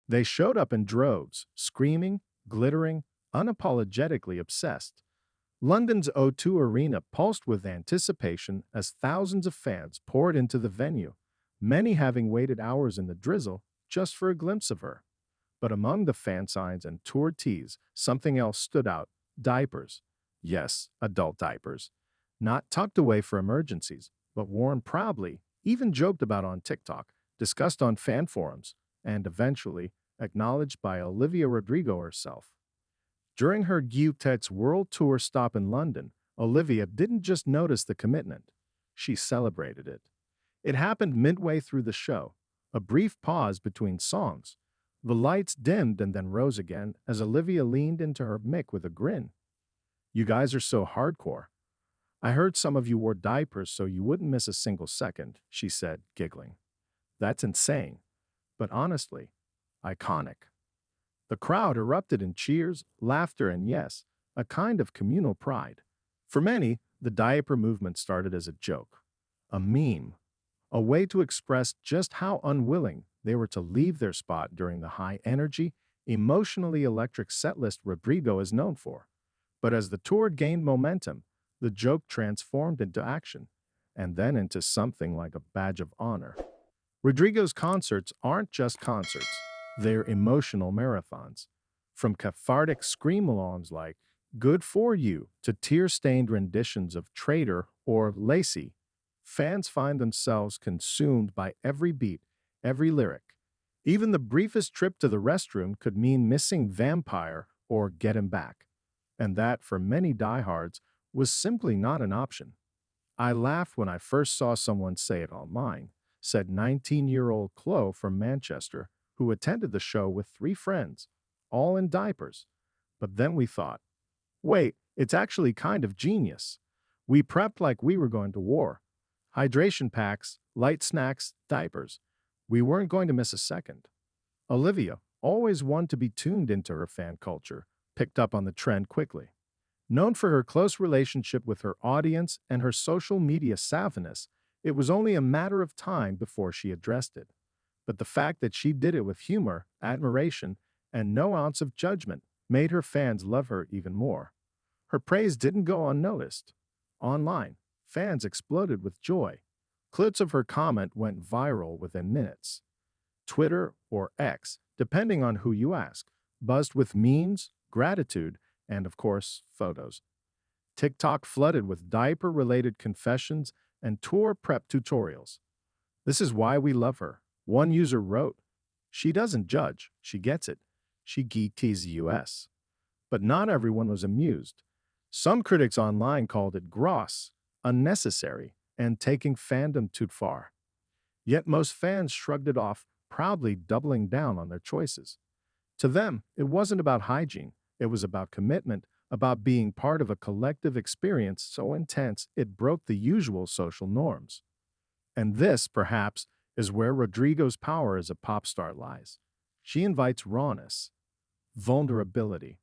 They showed up in droves, screaming, glittering, unapologetically obsessed. London's O2 Arena pulsed with anticipation as thousands of fans poured into the venue, many having waited hours in the drizzle just for a glimpse of her. But among the fan signs and tour tees, something else stood out: diapers. Yes, adult diapers. Not tucked away for emergencies, but worn proudly, even joked about on TikTok, discussed on fan forums, and eventually acknowledged by Olivia Rodrigo herself. During her Gutet's world tour stop in London, Olivia didn't just notice the commitment, she celebrated it. It happened midway through the show, a brief pause between songs. The lights dimmed and then rose again as Olivia leaned into her mic with a grin. "You guys are so hardcore. I heard some of you wore diapers so you wouldn't miss a single second," she said, giggling. "That's insane, but honestly, iconic." The crowd erupted in cheers, laughter, and yes, a kind of communal pride. For many, the diaper movement started as a joke, a meme, a way to express just how unwilling they were to leave their spot during the high energy, emotionally electric setlist Rodrigo is known for. But as the tour gained momentum, the joke transformed into action, and then into something like a badge of honor. Rodrigo's concerts aren't just concerts, they're emotional marathons. From cathartic scream-alongs like "Good For You" to tear-stained renditions of "Traitor" or "Lacy," fans find themselves consumed by every beat, every lyric. Even the briefest trip to the restroom could mean missing "Vampire" or "Get Him Back." And that, for many diehards, was simply not an option. "I laughed when I first saw someone say it online," said 19-year-old Chloe from Manchester, who attended the show with three friends, all in diapers. "But then we thought, wait, it's actually kind of genius. We prepped like we were going to war. Hydration packs, light snacks, diapers. We weren't going to miss a second." Olivia, always one to be tuned into her fan culture, picked up on the trend quickly. Known for her close relationship with her audience and her social media savviness, it was only a matter of time before she addressed it. But the fact that she did it with humor, admiration, and no ounce of judgment made her fans love her even more. Her praise didn't go unnoticed. Online, fans exploded with joy. Clips of her comment went viral within minutes. Twitter or X, depending on who you ask, buzzed with memes, gratitude, and of course, photos. TikTok flooded with diaper-related confessions and tour prep tutorials. "This is why we love her." One user wrote, "She doesn't judge, she gets it. She geeks us." But not everyone was amused. Some critics online called it gross, unnecessary, and taking fandom too far. Yet most fans shrugged it off, proudly doubling down on their choices. To them, it wasn't about hygiene, it was about commitment, about being part of a collective experience so intense it broke the usual social norms. And this, perhaps, is where Rodrigo's power as a pop star lies. She invites rawness, vulnerability,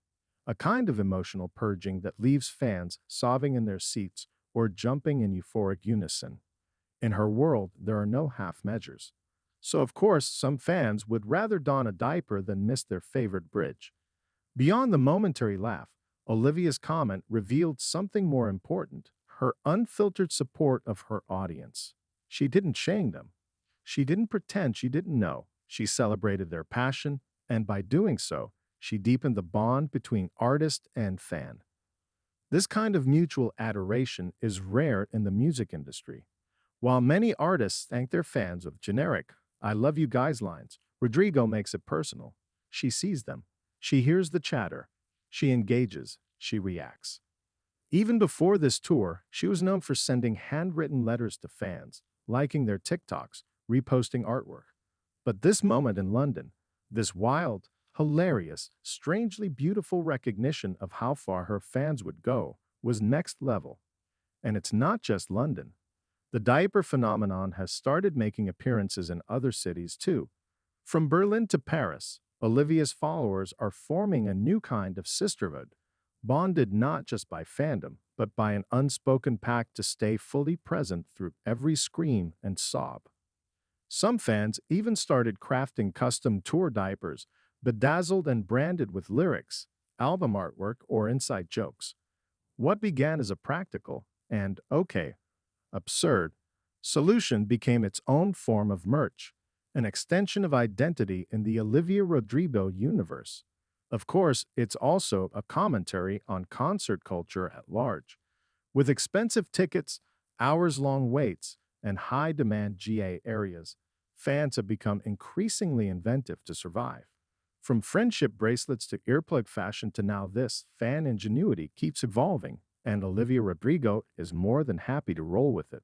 a kind of emotional purging that leaves fans sobbing in their seats or jumping in euphoric unison. In her world, there are no half measures. So, of course, some fans would rather don a diaper than miss their favorite bridge. Beyond the momentary laugh, Olivia's comment revealed something more important: her unfiltered support of her audience. She didn't shame them. She didn't pretend she didn't know. She celebrated their passion, and by doing so, she deepened the bond between artist and fan. This kind of mutual adoration is rare in the music industry. While many artists thank their fans with generic "I love you guys" lines, Rodrigo makes it personal. She sees them. She hears the chatter. She engages. She reacts. Even before this tour, she was known for sending handwritten letters to fans, liking their TikToks, reposting artwork. But this moment in London, this wild, hilarious, strangely beautiful recognition of how far her fans would go, was next level. And it's not just London. The diaper phenomenon has started making appearances in other cities too. From Berlin to Paris, Olivia's followers are forming a new kind of sisterhood, bonded not just by fandom, but by an unspoken pact to stay fully present through every scream and sob. Some fans even started crafting custom tour diapers, bedazzled and branded with lyrics, album artwork, or inside jokes. What began as a practical and, okay, absurd solution became its own form of merch, an extension of identity in the Olivia Rodrigo universe. Of course, it's also a commentary on concert culture at large. With expensive tickets, hours long waits, and high demand GA areas, fans have become increasingly inventive to survive. From friendship bracelets to earplug fashion to now this, fan ingenuity keeps evolving, and Olivia Rodrigo is more than happy to roll with it.